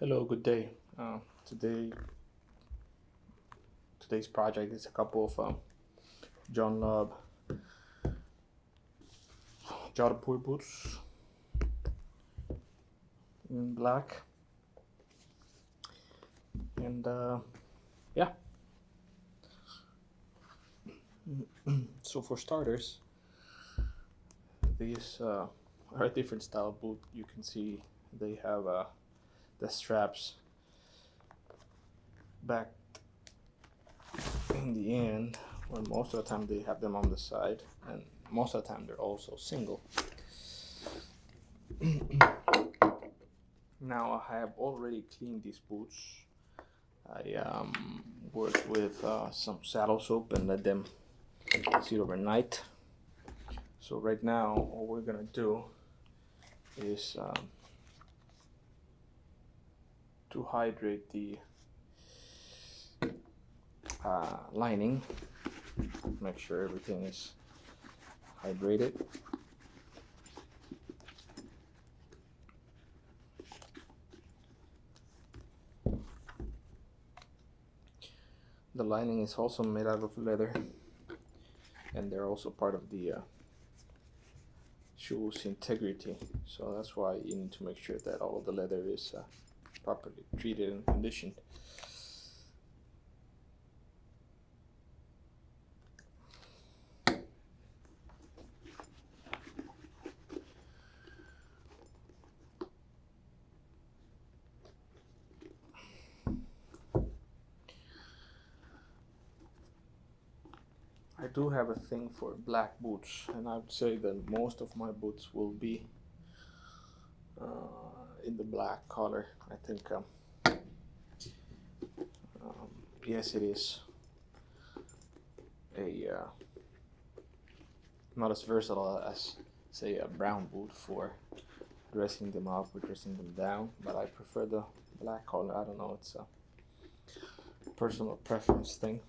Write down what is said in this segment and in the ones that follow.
Hello, good day. Today's project is a couple of John Lobb Jodhpur boots in black, and yeah. So for starters, these are a different style boot. You can see they have the straps back in the end, where most of the time they have them on the side, and most of the time they're also single. Now I have already cleaned these boots. I worked with some saddle soap and let them sit overnight. So right now all we're gonna do is to hydrate the lining, make sure everything is hydrated. The lining is also made out of leather, and they're also part of the shoe's integrity, so that's why you need to make sure that all of the leather is properly treated and conditioned. I do have a thing for black boots, and I would say that most of my boots will be in the black color. I think yes, it is a not as versatile as, say, a brown boot for dressing them up or dressing them down, but I prefer the black color. I don't know, it's a personal preference thing.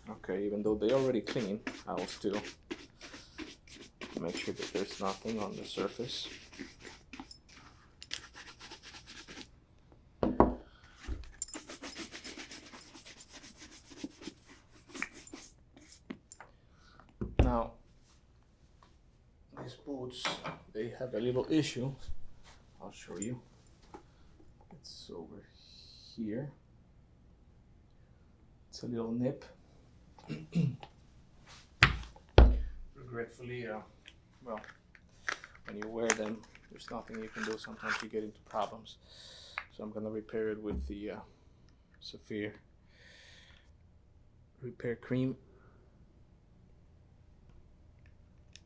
Okay, even though they already clean, I will still make sure that there's nothing on the surface. Now, these boots, they have a little issue. I'll show you. It's over here. It's a little nip. Regretfully, well, when you wear them, there's nothing you can do. Sometimes you get into problems. So I'm gonna repair it with the Saphir Repair Cream.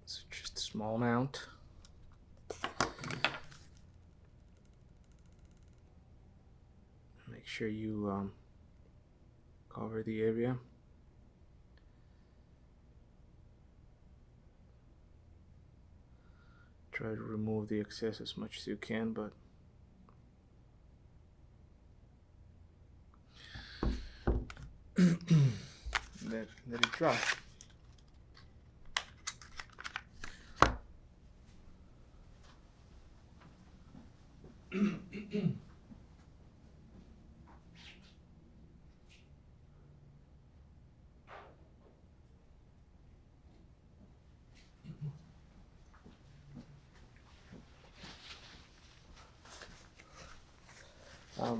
It's just a small amount. Make sure you cover the area. Try to remove the excess as much as you can, but let it dry.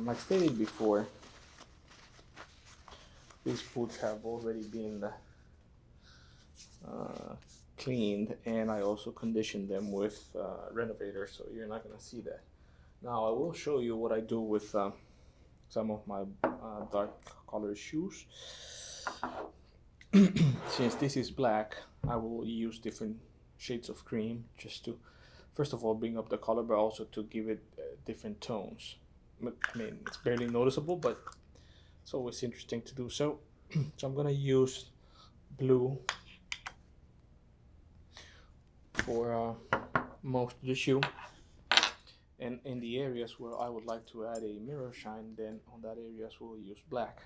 Like stated before, these boots have already been cleaned, and I also conditioned them with Renovator, so you're not going to see that. Now I will show you what I do with some of my dark color shoes. Since this is black, I will use different shades of cream just to, first of all, bring up the color, but also to give it different tones. I mean, it's barely noticeable, but it's always interesting to do so. So I'm gonna use blue for most of the shoe, and in the areas where I would like to add a mirror shine, then on that areas we'll use black.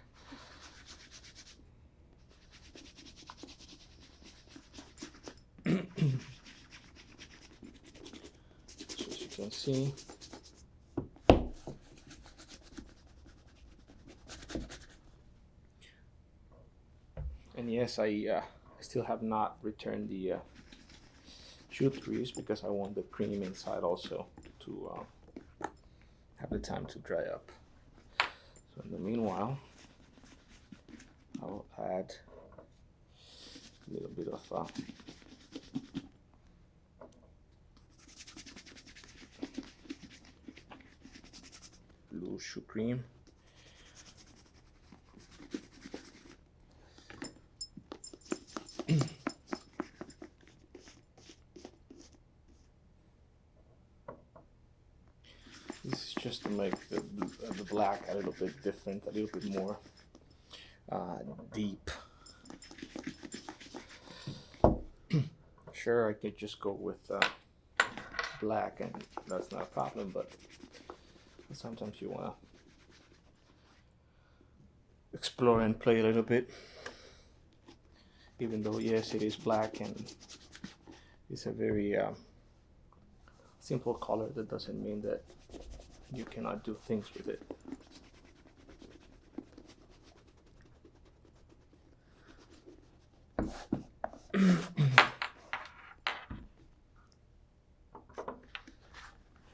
can see. And yes, I still have not returned the shoot grease because I want the cream inside also to have the time to dry up. So in the meanwhile, I'll add a little bit of blue shoe cream. This is just to make the black a little bit different, a little bit more deep. Sure, I could just go with black and that's not a problem, but sometimes you want to explore and play a little bit. Even though, yes, it is black and it's a very simple color, that doesn't mean that you cannot do things with it.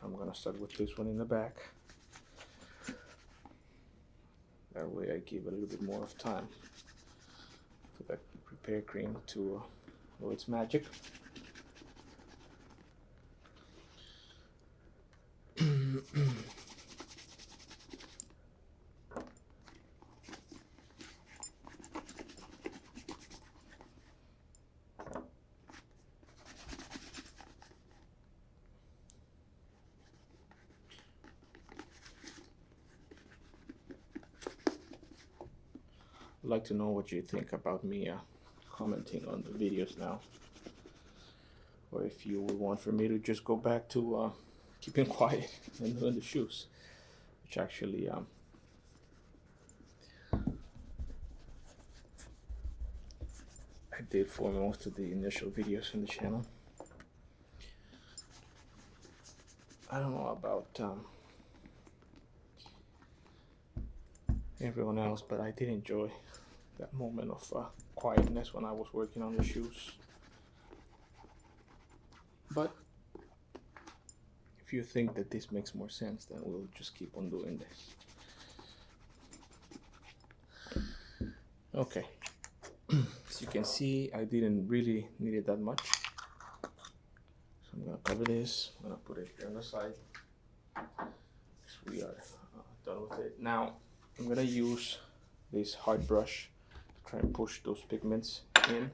I'm gonna start with this one in the back. That way I give a little bit more of time for that prepare cream to do its magic. I'd like to know what you think about me commenting on the videos now, or if you would want for me to just go back to keeping quiet and doing the shoes, which actually I did for most of the initial videos on the channel. I don't know about everyone else, but I did enjoy that moment of quietness when I was working on the shoes. But if you think that this makes more sense, then we'll just keep on doing this. Okay, as you can see, I didn't really need it that much. So I'm gonna cover this, I'm gonna put it here on the side. So we are done with it. Now I'm gonna use this hard brush to try and push those pigments in.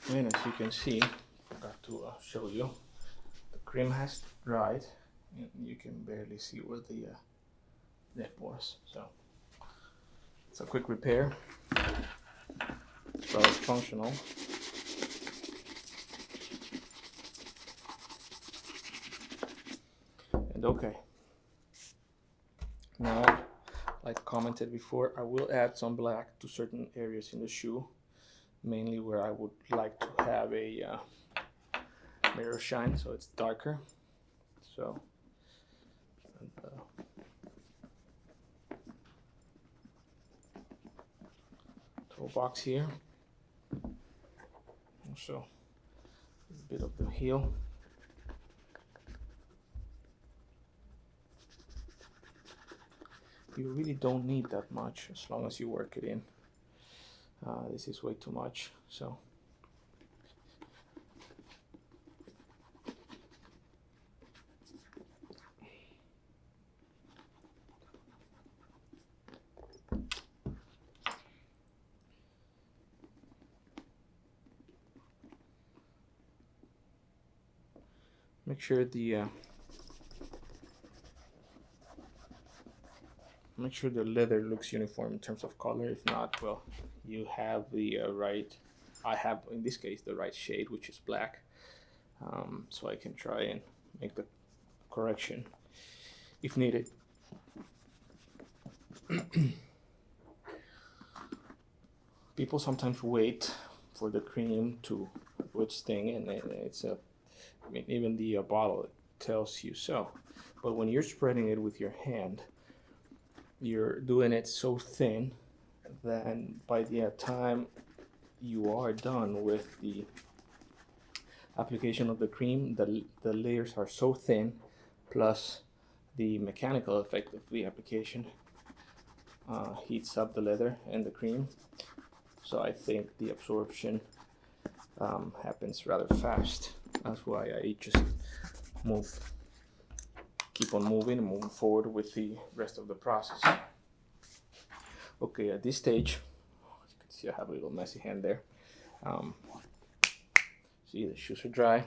And as you can see, I forgot to show you, the cream has dried and you can barely see where the nip was. So it's a quick repair. It's very functional. And okay, now, like commented before, I will add some black to certain areas in the shoe, mainly where I would like to have a mirror shine, so it's darker. So toe box here, also a bit of the heel. You really don't need that much as long as you work it in. This is way too much, so make sure the leather looks uniform in terms of color. If not, well, you have the right. I have in this case the right shade, which is black. So I can try and make the correction if needed. People sometimes wait for the cream to do its thing, and it's a. I mean, even the bottle tells you so. But when you're spreading it with your hand, you're doing it so thin that by the time you are done with the application of the cream, the layers are so thin, plus the mechanical effect of the application heats up the leather and the cream. So I think the absorption happens rather fast. That's why I just keep on moving and moving forward with the rest of the process. Okay, at this stage, as you can see, I have a little messy hand there. See, the shoes are dry.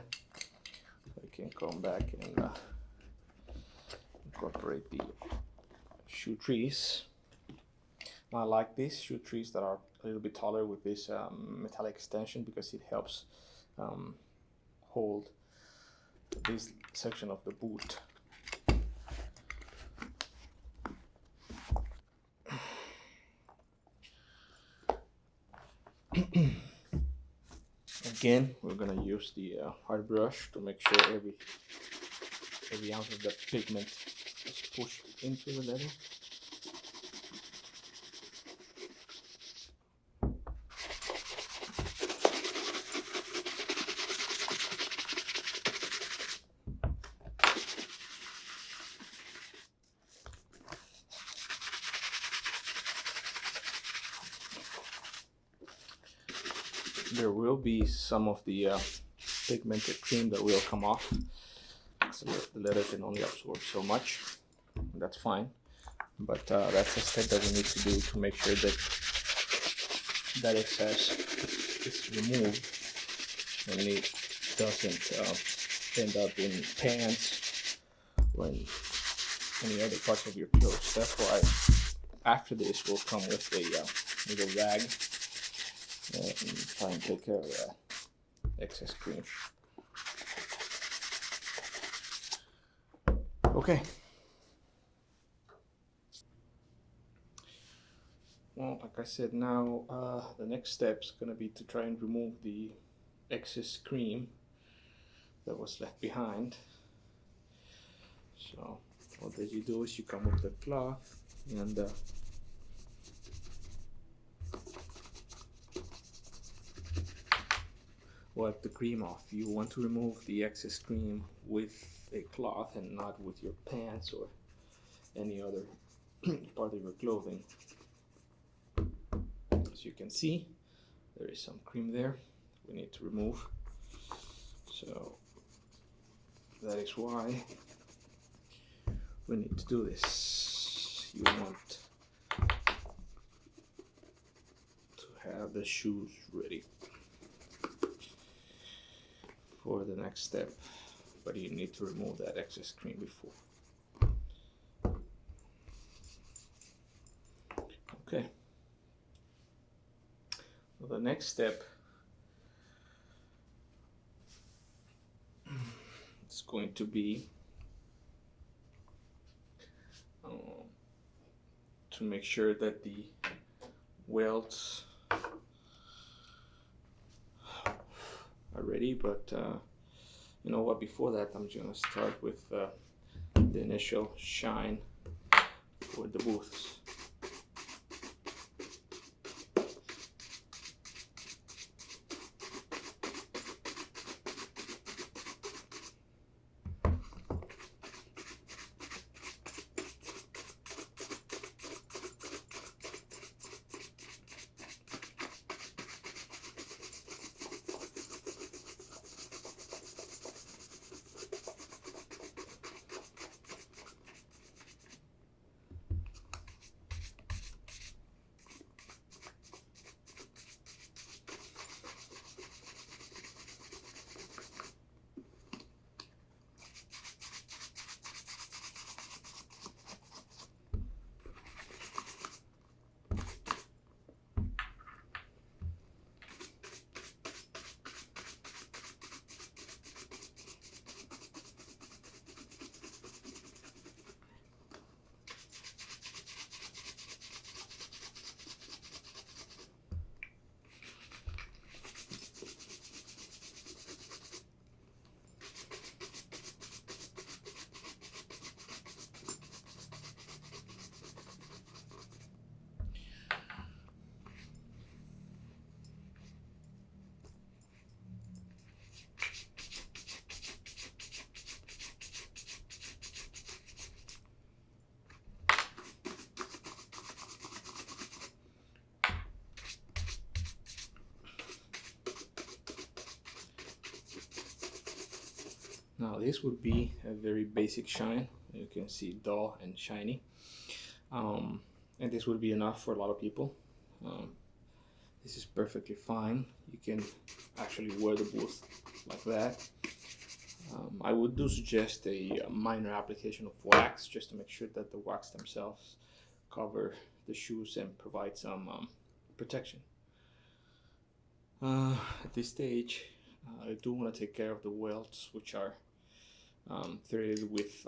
I can come back and incorporate the shoe trees. I like these shoe trees that are a little bit taller with this metallic extension, because it helps hold this section of the boot. Again, we're gonna use the hard brush to make sure every ounce of the pigment is pushed into the leather. There will be some of the pigmented cream that will come off. So the leather can only absorb so much. That's fine, but that's a step that we need to do to make sure that that excess is removed and it doesn't end up in pants or in any other parts of your clothes. That's why after this we'll come with a little rag and try and take care of that excess cream. Okay. Well, like I said, now the next step is going to be to try and remove the excess cream that was left behind. So what that you do is you come with the cloth and wipe the cream off. You want to remove the excess cream with a cloth and not with your pants or any other part of your clothing. As you can see, there is some cream there we need to remove. So that is why we need to do this. You want to have the shoes ready for the next step, but you need to remove that excess cream before. Okay. So the next step is going to be to make sure that the welts are ready, but you know what, before that I'm just going to start with the initial shine for the booths. Now this would be a very basic shine. You can see dull and shiny, and this would be enough for a lot of people. This is perfectly fine. You can actually wear the booth like that. I would suggest a minor application of wax just to make sure that the wax themselves cover the shoes and provide some protection. At this stage, I do want to take care of the welts, which are threaded with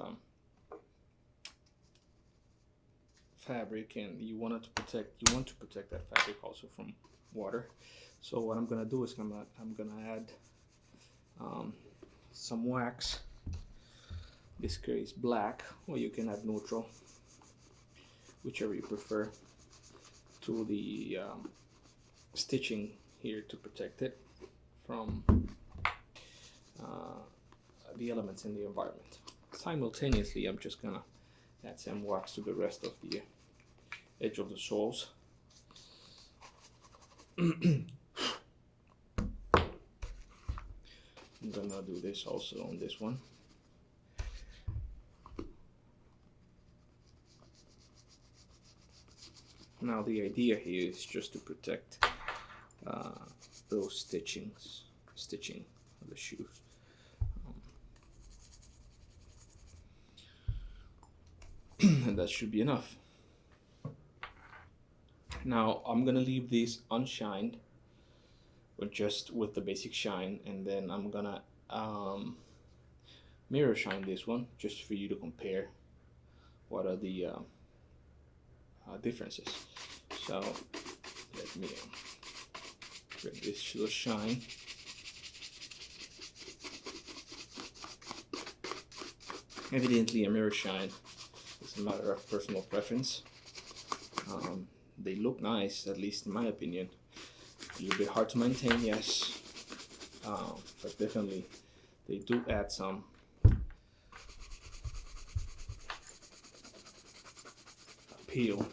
fabric, and you want to protect that fabric also from water. So what I'm gonna do is I'm gonna add some wax. This case black, or you can add neutral, whichever you prefer, to the stitching here to protect it from the elements in the environment. Simultaneously, I'm just gonna add some wax to the rest of the edge of the soles. I'm gonna do this also on this one. Now the idea here is just to protect those stitching of the shoes. And that should be enough. Now I'm gonna leave these unshined, or just with the basic shine, and then I'm gonna mirror shine this one just for you to compare what are the differences. So let me bring this to a shine. Evidently a mirror shine is a matter of personal preference. They look nice, at least in my opinion. A little bit hard to maintain, yes, but definitely they do add some appeal.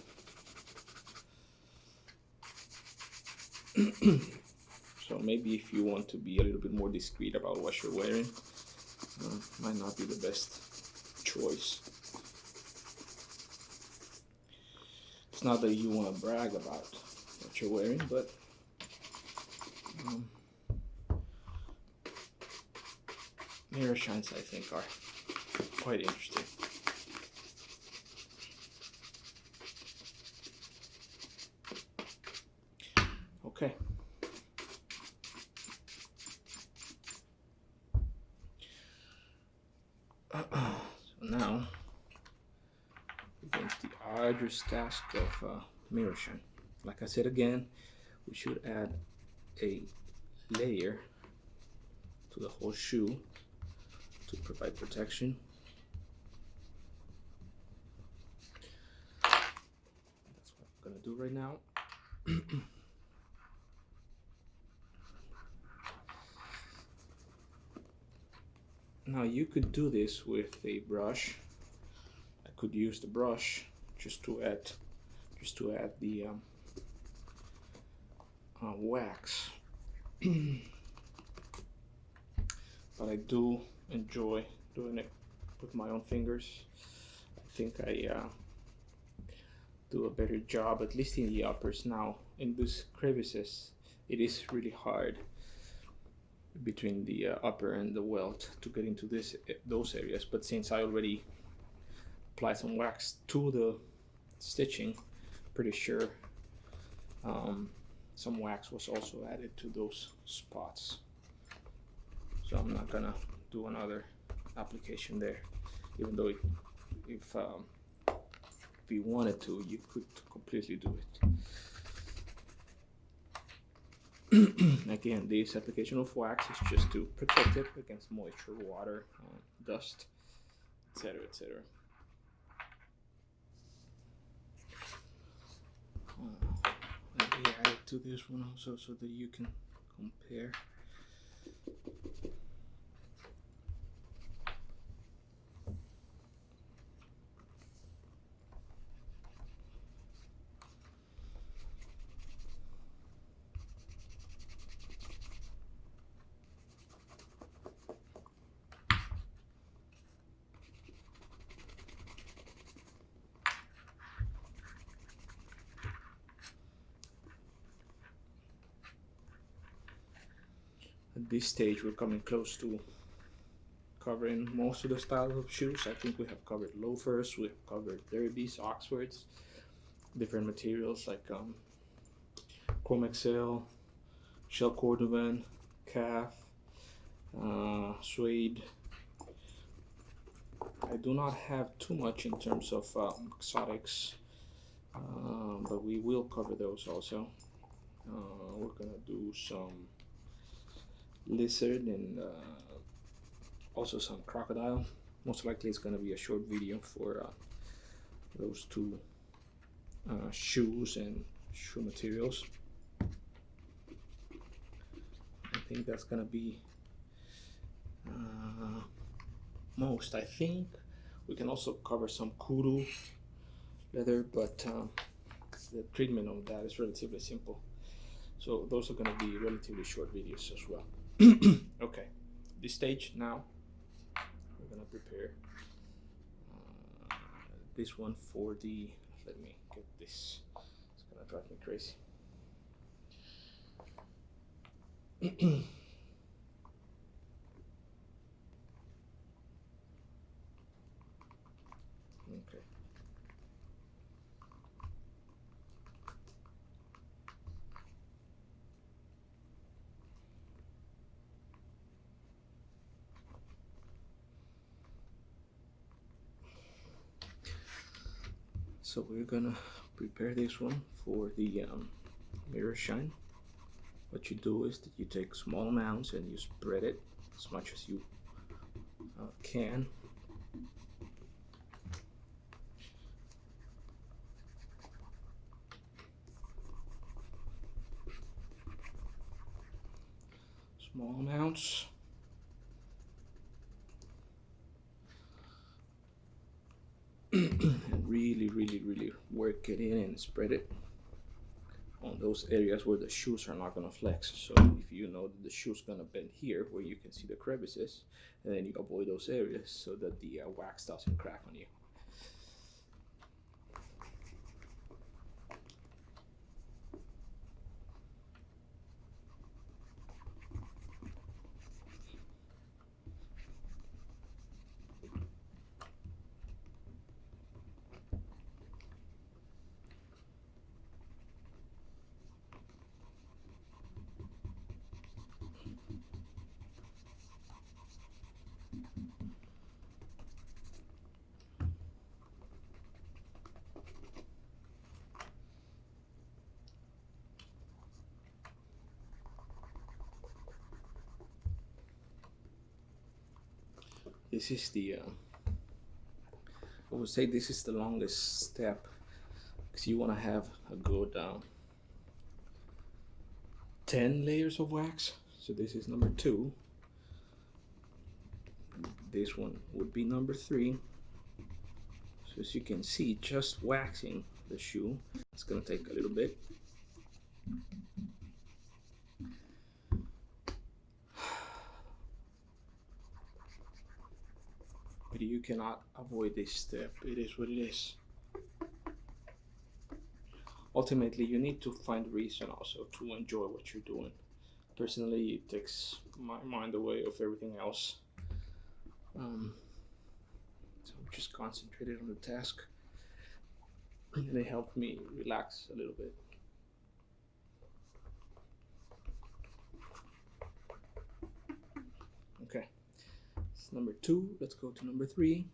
So maybe if you want to be a little bit more discreet about what you're wearing, might not be the best choice. It's not that you want to brag about what you're wearing, but mirror shines, I think, are quite interesting. Okay. So now against the arduous task of mirror shine. Like I said again, we should add a layer to the whole shoe to provide protection. That's what I'm gonna do right now. Now you could do this with a brush. I could use the brush just to add the wax. But I do enjoy doing it with my own fingers. I think I do a better job, at least in the uppers. Now in these crevices, it is really hard between the upper and the welt to get into those areas, but since I already applied some wax to the stitching, pretty sure some wax was also added to those spots, so I'm not gonna do another application there, even though if you wanted to, you could completely do it. Again, this application of wax is just to protect it against moisture, water, dust, etc., etc. Let me add it to this one also so that you can compare. At this stage, we're coming close to covering most of the styles of shoes. I think we have covered loafers, we have covered derbies, Oxfords, different materials like Chrome XL, Shell Cordovan, Calf, Suede. I do not have too much in terms of exotics, but we will cover those also. We're gonna do some lizard and also some crocodile. Most likely it's gonna be a short video for those two shoes and shoe materials. I think that's gonna be most. I think we can also cover some kudu leather, but the treatment of that is relatively simple. So those are going to be relatively short videos as well. Okay, this stage now, we're going to prepare this one for the, let me get this, it's going to drive me crazy. Okay. So we're gonna prepare this one for the mirror shine. What you do is that you take small amounts and you spread it as much as you can. Small amounts. And really work it in and spread it on those areas where the shoes are not going to flex. So if you know that the shoe's going to bend here where you can see the crevices, and then you avoid those areas so that the wax doesn't crack on you. This is the, I would say this is the longest step because you want to have a good 10 layers of wax. So this is number 2. This one would be number 3. So as you can see, just waxing the shoe, it's going to take a little bit. But you cannot avoid this step. It is what it is. Ultimately, you need to find reason also to enjoy what you're doing. Personally, it takes my mind away of everything else. So I'm just concentrated on the task, and it helped me relax a little bit. Okay, it's number 2. Let's go to number 3.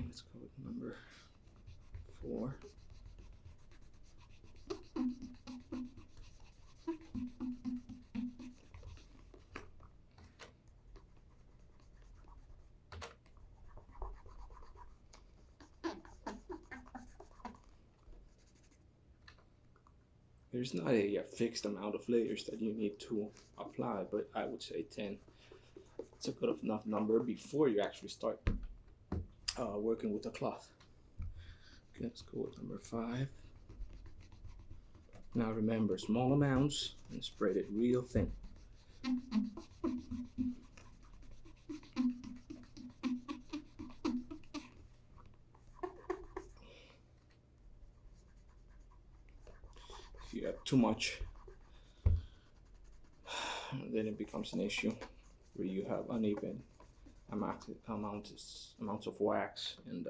Let's go with number 4. There's not a fixed amount of layers that you need to apply, but I would say 10. It's a good enough number before you actually start working with the cloth. Okay, let's go with number 5. Now remember, small amounts and spread it real thin. If you have too much, then it becomes an issue where you have uneven amounts of wax, and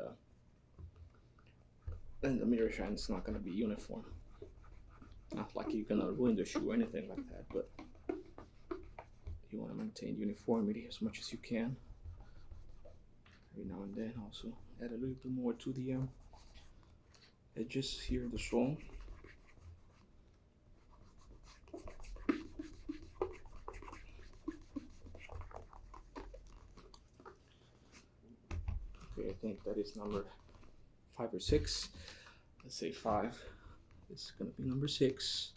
then the mirror shine is not going to be uniform. Not like you're going to ruin the shoe or anything like that, but you want to maintain uniformity as much as you can. Every now and then also add a little bit more to the edges here of the sole. Okay, I think that is number 5 or 6. Let's say 5. This is going to be number 6.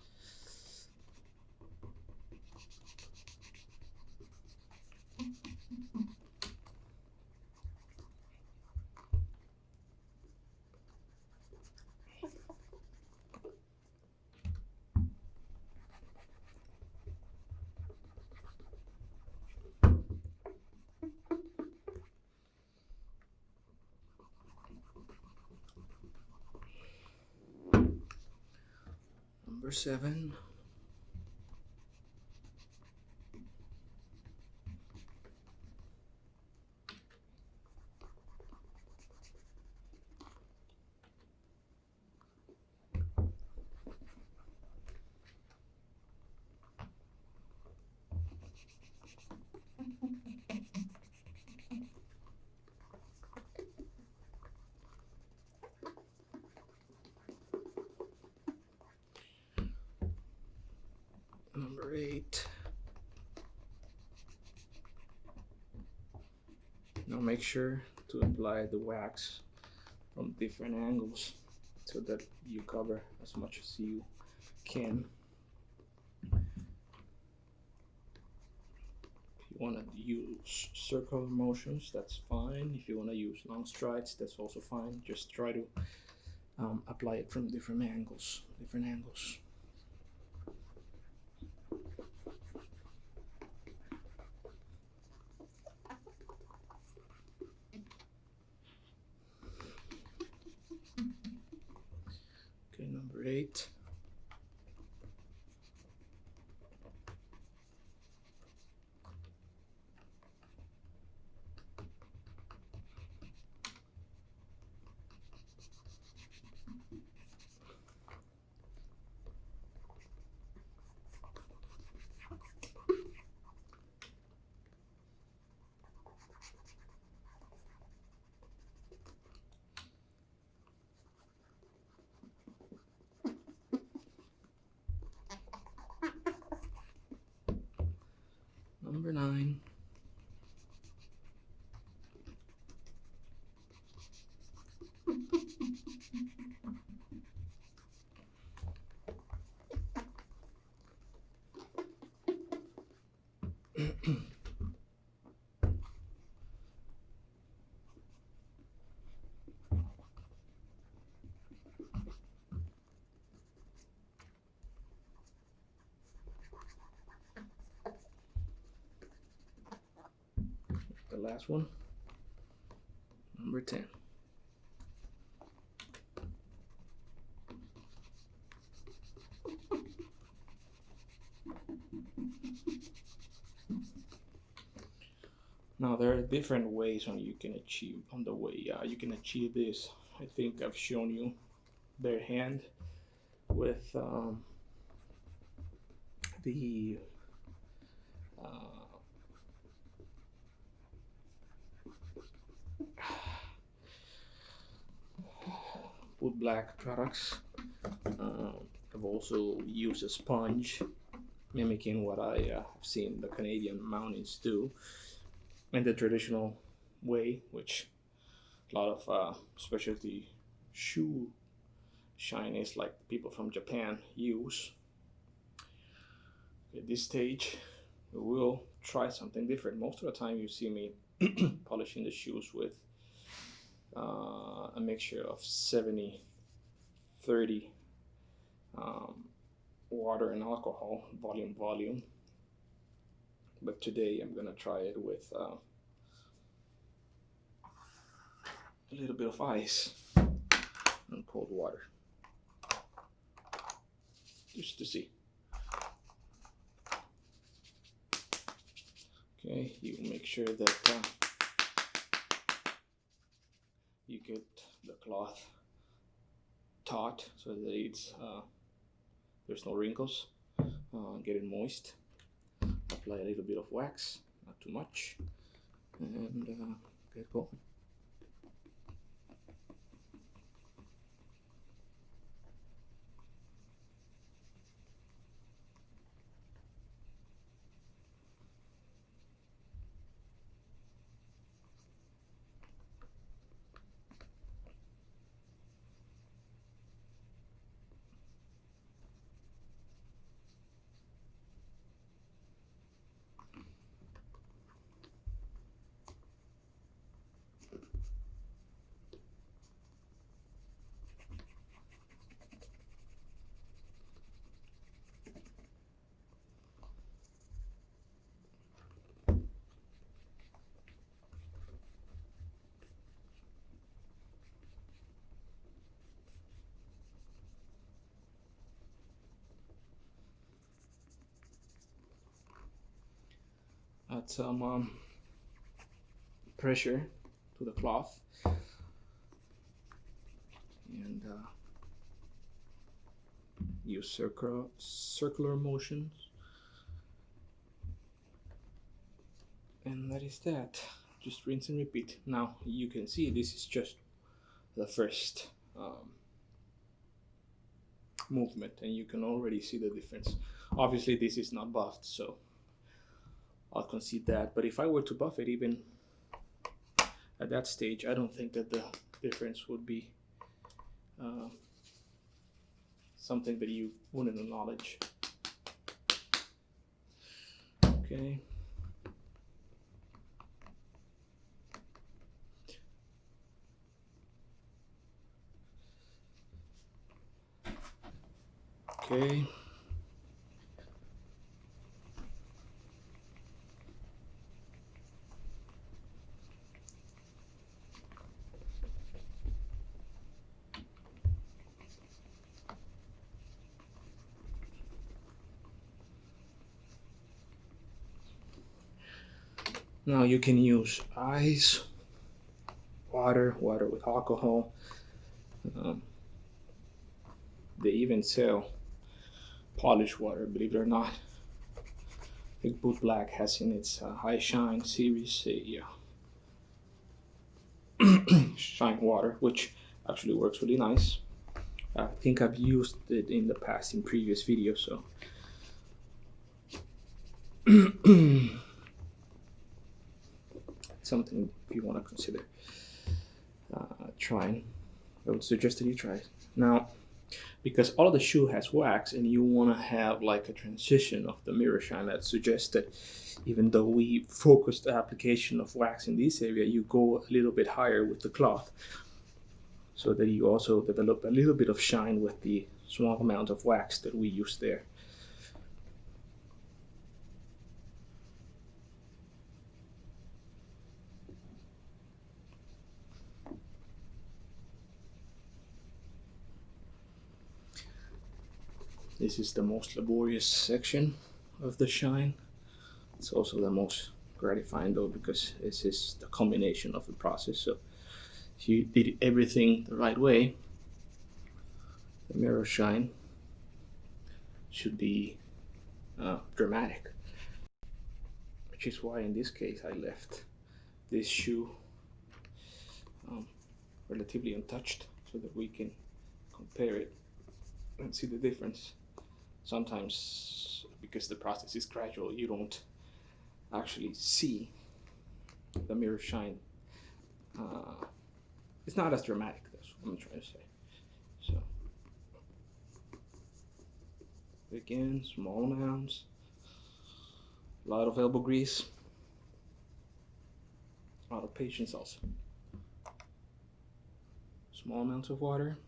Number 7. Number 8. Now make sure to apply the wax from different angles so that you cover as much as you can. If you want to use circular motions, that's fine. If you want to use long strides, that's also fine. Just try to apply it from different angles. Okay, number 8. Number 9. The last one, number 10. Now there are different ways you can achieve this. I think I've shown you bare hand with the wood black products. I've also used a sponge, mimicking what I have seen the Canadian mountains do, and the traditional way, which a lot of specialty shoe shinies like people from Japan use. At this stage, we will try something different. Most of the time you see me polishing the shoes with a mixture of 70-30 water and alcohol, volume. But today I'm gonna try it with a little bit of ice and cold water, just to see. Okay, you make sure that you get the cloth taut so that it's there's no wrinkles. Get it moist. Apply a little bit of wax, not too much, and get going. Add some pressure to the cloth, and use circular motions, and that is that. Just rinse and repeat. Now you can see this is just the first movement, and you can already see the difference. Obviously this is not buffed, so I'll concede that, but if I were to buff it even at that stage, I don't think that the difference would be something that you wouldn't acknowledge. Okay. Okay. Now you can use ice, water with alcohol. They even sell polished water, believe it or not. I think Boot Black has in its High Shine series a shine water, which actually works really nice. I think I've used it in the past in previous videos, so something if you want to consider trying. I would suggest that you try it. Now, because all of the shoe has wax and you want to have like a transition of the mirror shine, that suggests that even though we focus the application of wax in this area, you go a little bit higher with the cloth so that you also develop a little bit of shine with the small amount of wax that we use there. This is the most laborious section of the shine. It's also the most gratifying though, because this is the combination of the process. So if you did everything the right way, the mirror shine should be dramatic. Which is why in this case I left this shoe relatively untouched so that we can compare it and see the difference. Sometimes, because the process is gradual, you don't actually see the mirror shine. It's not as dramatic, that's what I'm trying to say. So, again, small amounts, A lot of elbow grease, a lot of patience also. Small amounts of water.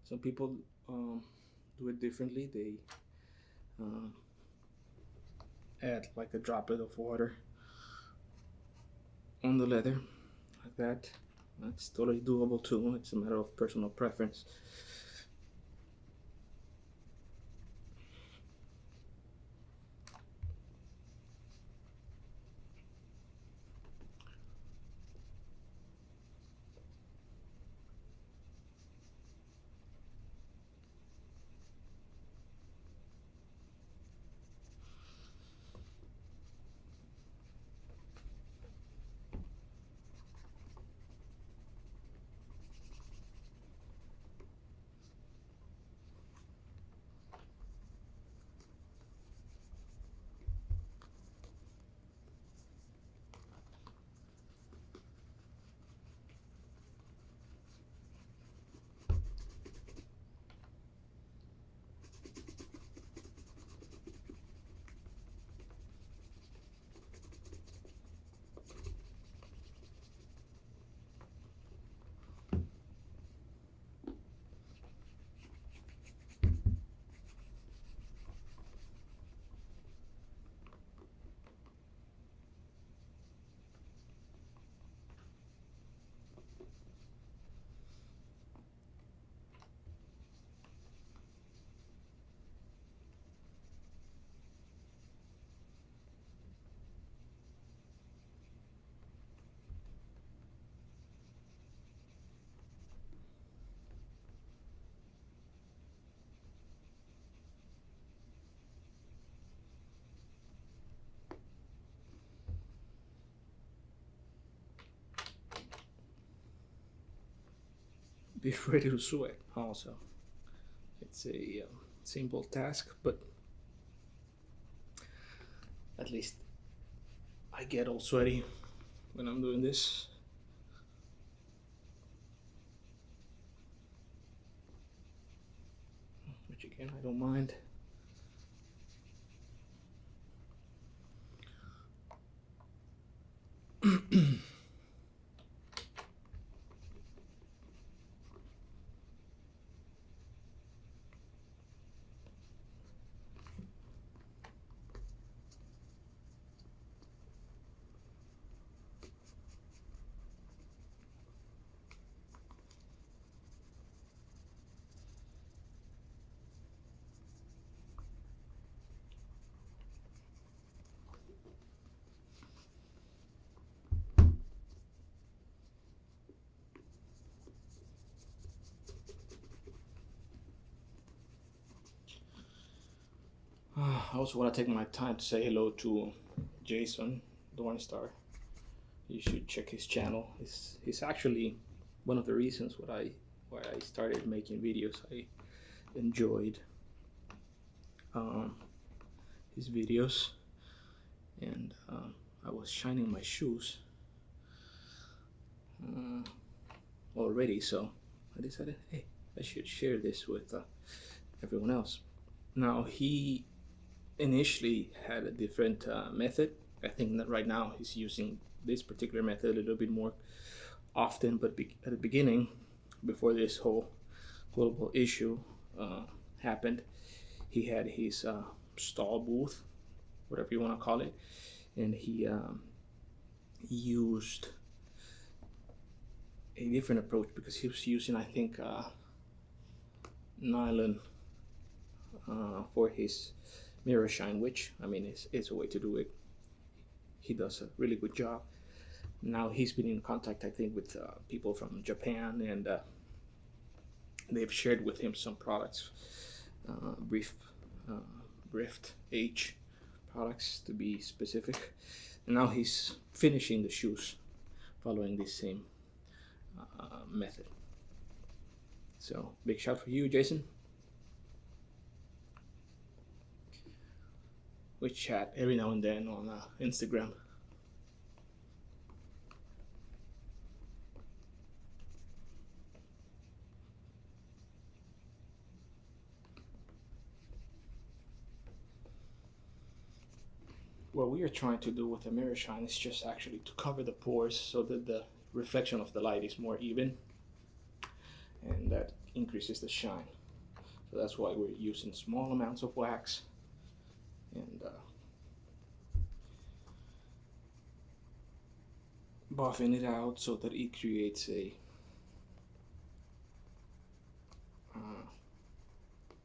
Some people do it differently. They add like a droplet of water on the leather like that. That's totally doable too. It's a matter of personal preference. Be ready to sweat also. It's a simple task, but at least I get all sweaty when I'm doing this. Which again, I don't mind. I also want to take my time to say hello to Jason Dornstar. You should check his channel. He's actually one of the reasons why I started making videos. I enjoyed his videos, and I was shining my shoes already, so I decided, hey, I should share this with everyone else. Now, he initially had a different method. I think that right now he's using this particular method a little bit more often, but at the beginning, before this whole global issue happened, he had his stall booth, whatever you want to call it, and he used a different approach because he was using, I think, nylon for his mirror shine, which, I mean, it's a way to do it. He does a really good job. Now he's been in contact, I think, with people from Japan, and they've shared with him some products, Rift H products to be specific. And now he's finishing the shoes following this same method. So big shout for you, Jason. We chat every now and then on Instagram. what we are trying to do with the mirror shine is just actually to cover the pores so that the reflection of the light is more even, and that increases the shine. So that's why we're using small amounts of wax and buffing it out so that it creates a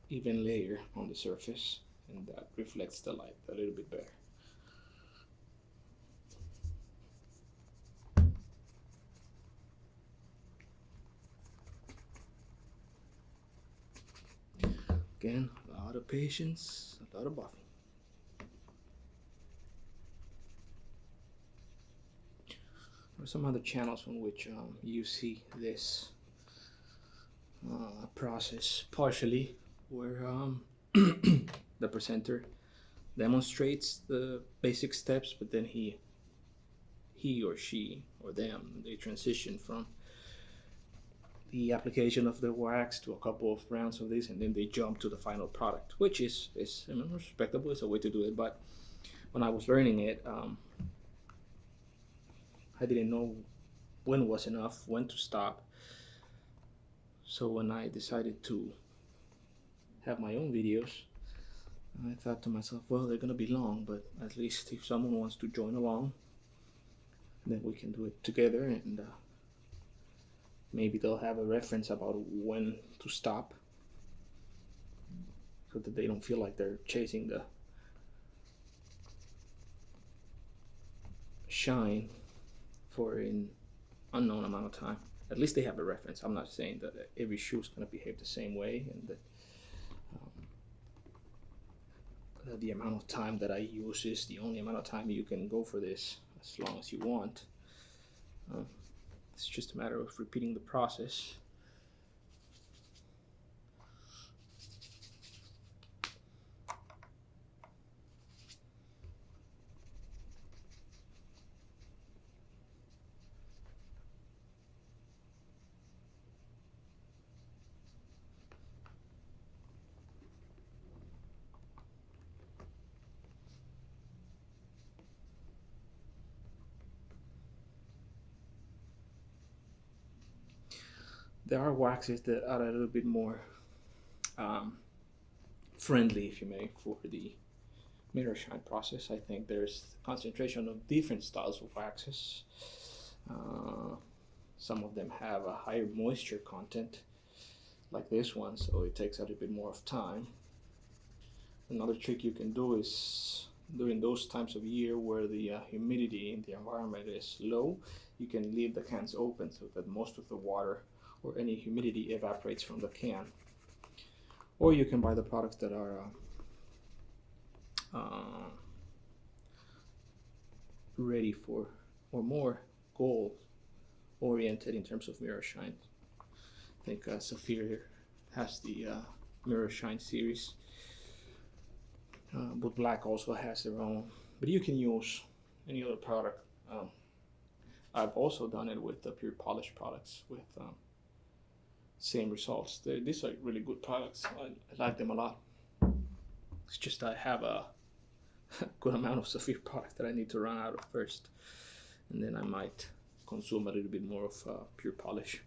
even layer on the surface, and that reflects the light a little bit better. Again, a lot of patience, a lot of buffing. There are some other channels on which you see this process partially, where the presenter demonstrates the basic steps, but then he or she or them, they transition from the application of the wax to a couple of rounds of this, and then they jump to the final product, which is I mean, respectable. It's a way to do it. But when I was learning it, I didn't know when was enough, when to stop. So when I decided to have my own videos, I thought to myself, well, they're gonna be long, but at least if someone wants to join along, then we can do it together, and maybe they'll have a reference about when to stop, so that they don't feel like they're chasing the shine for an unknown amount of time. At least they have a reference. I'm not saying that every shoe is going to behave the same way, and that the amount of time that I use is the only amount of time you can go for this, as long as you want. It's just a matter of repeating the process. There are waxes that are a little bit more friendly, if you may, for the mirror shine process. I think there's concentration of different styles of waxes. Some of them have a higher moisture content, like this one, so it takes a little bit more of time. Another trick you can do is during those times of year where the humidity in the environment is low, you can leave the cans open so that most of the water or any humidity evaporates from the can. Or you can buy the products that are ready for, or more goal oriented in terms of mirror shine. I think Saphir has the mirror shine series, but Black also has their own, but you can use any other product. I've also done it with the pure polish products with same results. These are really good products. I like them a lot. It's just I have a good amount of Saphir product that I need to run out of first, and then I might consume a little bit more of pure polish.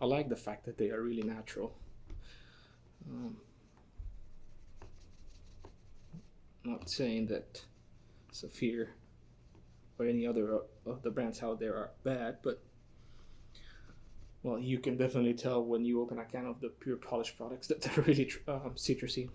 I like the fact that they are really natural. Not saying that Saphir or any other of the brands out there are bad, but well, you can definitely tell when you open a can of the pure polish products that they're really citrusy.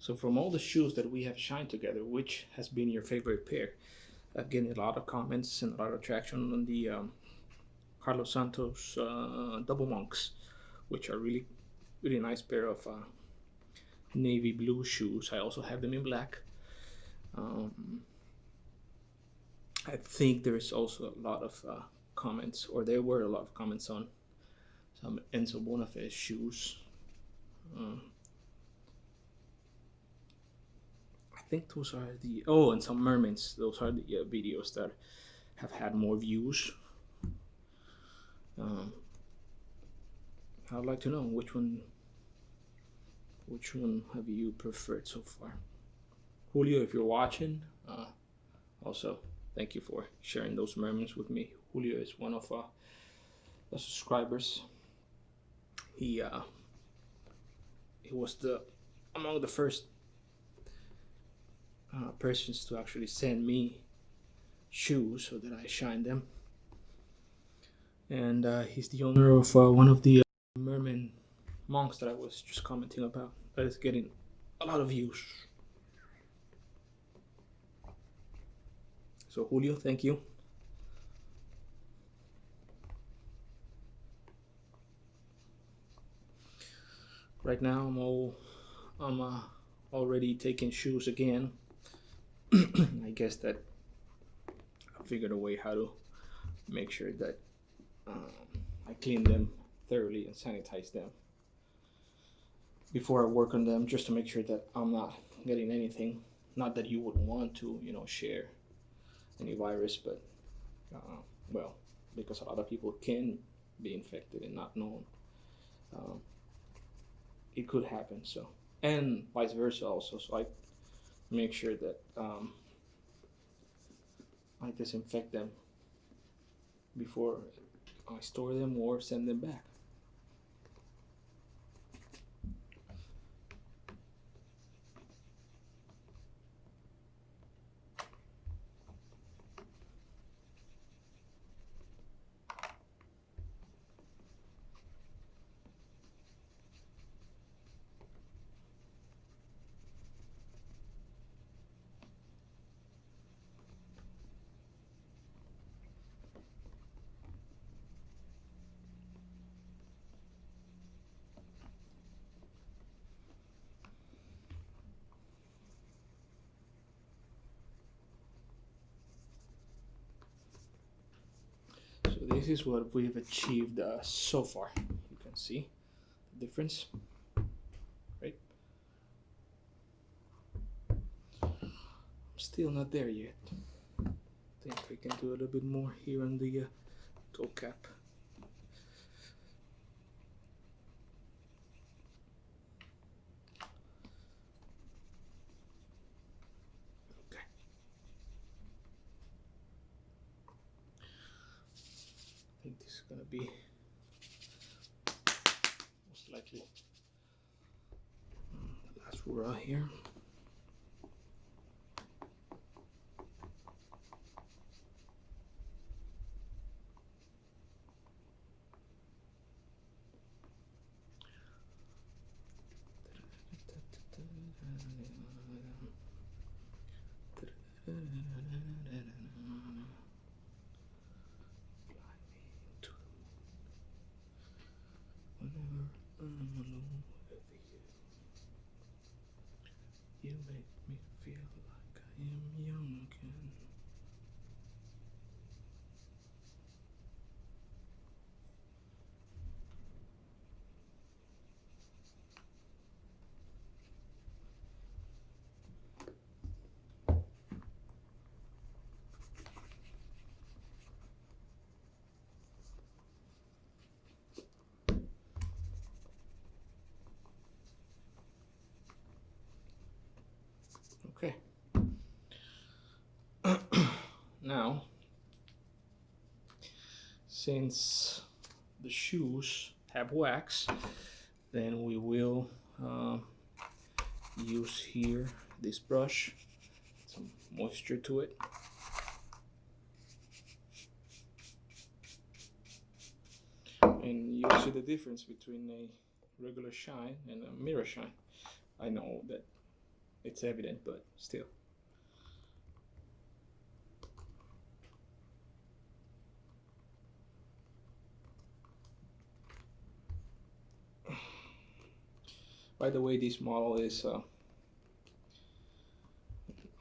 So from all the shoes that we have shined together, which has been your favorite pair? I've getting a lot of comments and a lot of traction on the Carlos Santos Double Monks, which are really nice pair of navy blue shoes. I also have them in black. I think there's also a lot of comments, or there were a lot of comments on some Insole Bonafé shoes. I think those are the and some mermaids. Those are the videos that have had more views. I'd like to know which one have you preferred so far. Julio, if you're watching, also thank you for sharing those mermaids with me. Julio is one of the subscribers. He was among the first persons to actually send me shoes so that I shine them. And he's the owner of one of the merman monks that I was just commenting about, that is getting a lot of views. So Julio, thank you. Right now I'm already taking shoes again. I guess that I figured a way how to make sure that I clean them thoroughly and sanitize them before I work on them, just to make sure that I'm not getting anything. Not that you would want to, share any virus, but well, because a lot of people can be infected and not know. It could happen. So, and vice versa also. So I make sure that I disinfect them before I store them or send them back. So this is what we've achieved so far. You can see the difference, right? I'm still not there yet. I think we can do a little bit more here on the toe cap. Okay. I think this is gonna be most likely the last row here. You make me feel like I am young again. Okay. Now, since the shoes have wax, then we will use here this brush, some moisture to it. And you'll see the difference between a regular shine and a mirror shine. I know that it's evident, but still. By the way, this model is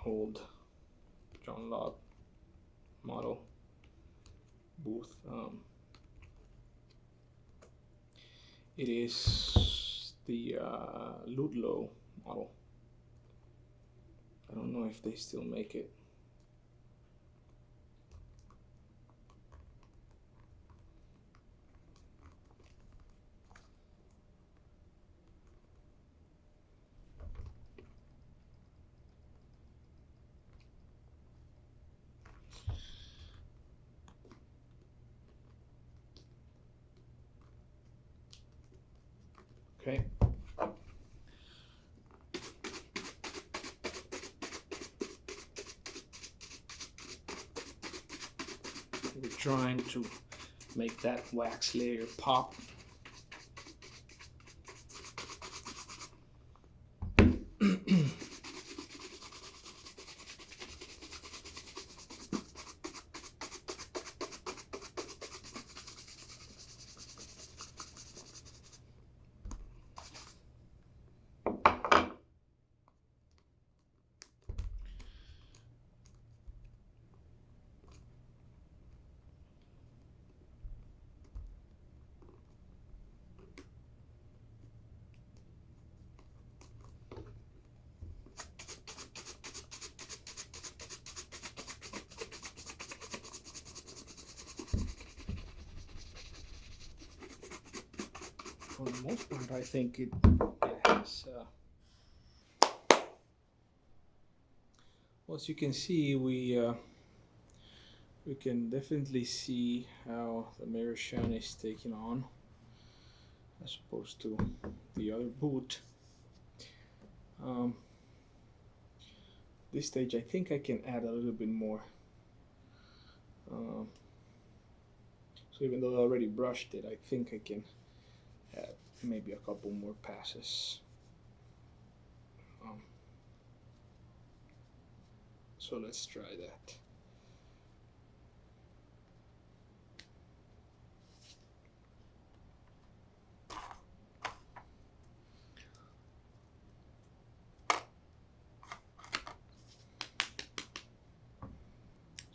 old John Lobb model booth. It is the Ludlow model. I don't know if they still make it. Okay. We're trying to make that wax layer pop. For the most part, I think it has. Well, as you can see, we can definitely see how the mirror shine is taking on, as opposed to the other boot. This stage, I think I can add a little bit more. So even though I already brushed it, I think I can add maybe a couple more passes. So let's try that.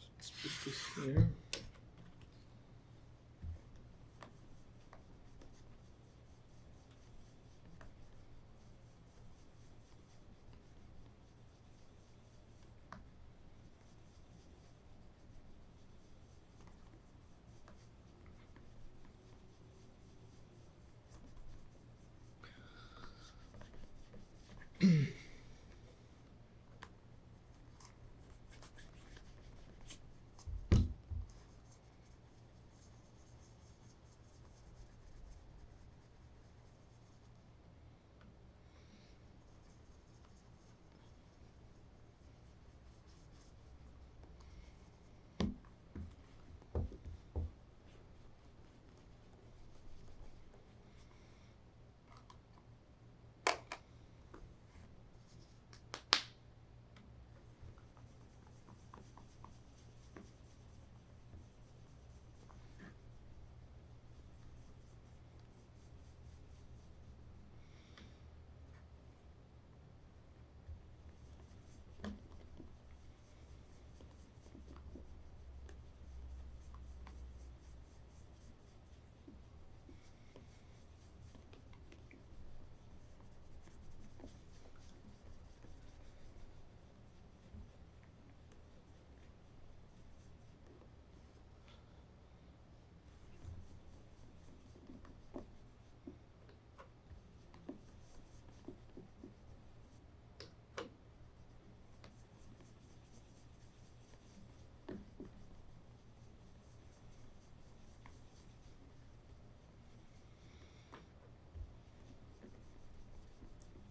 So let's put this here.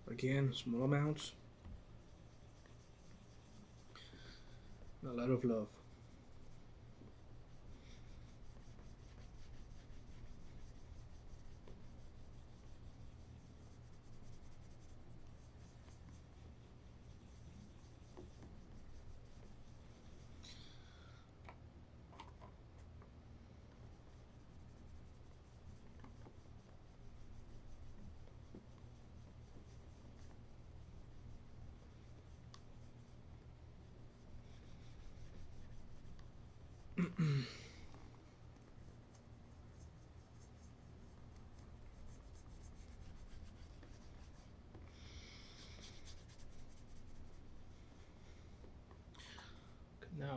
Again, small amounts, a lot of love.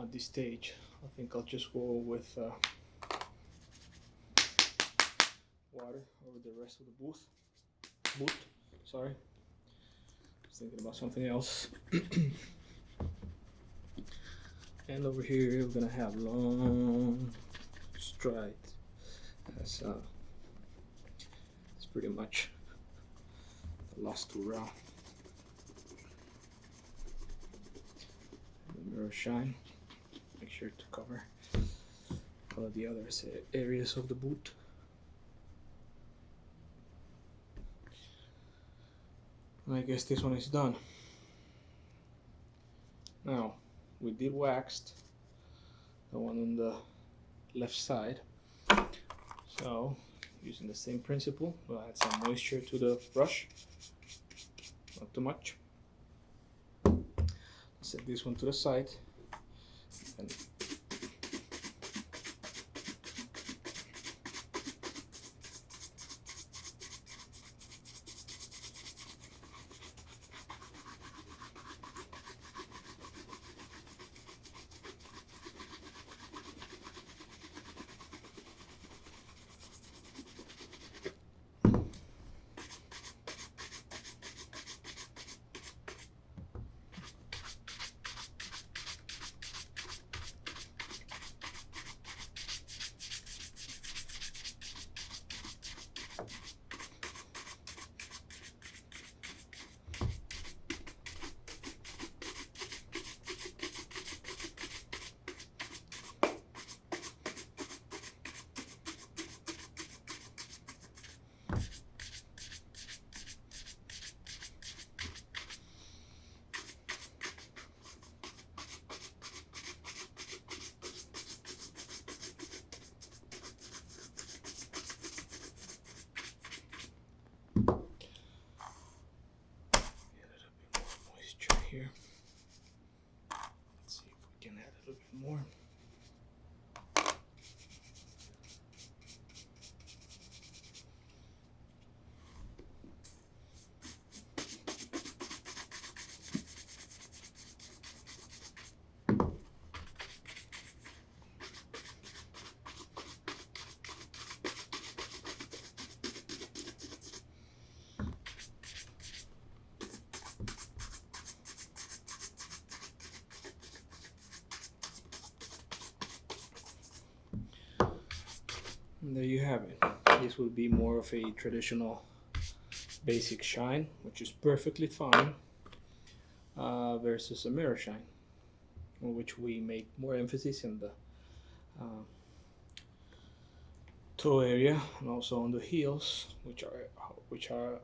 at this stage, I think I'll just go with water over the rest of the boot. Sorry, I was thinking about something else. And over here we're gonna have long stride. That's it's pretty much the last two round. The mirror shine. Make sure to cover all of the other areas of the boot. And I guess this one is done. Now, we did waxed the one on the left side. So, using the same principle, we'll add some moisture to the brush. Not too much. Set this one to the side. And here. Let's see if we can add a little bit more. And there you have it. This will be more of a traditional basic shine, which is perfectly fine, versus a mirror shine, in which we make more emphasis in the toe area and also on the heels, which are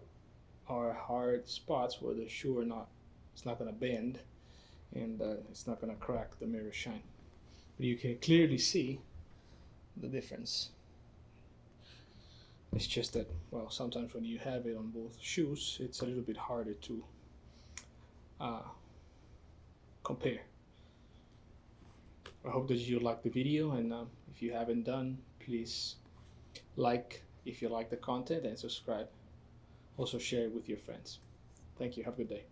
our hard spots where the shoe it's not going to bend, and it's not going to crack the mirror shine. But you can clearly see the difference. It's just that, well, sometimes when you have it on both shoes, it's a little bit harder to compare. I hope that you liked the video, and if you haven't done, please like if you like the content, and subscribe. Also share it with your friends. Thank you. Have a good day.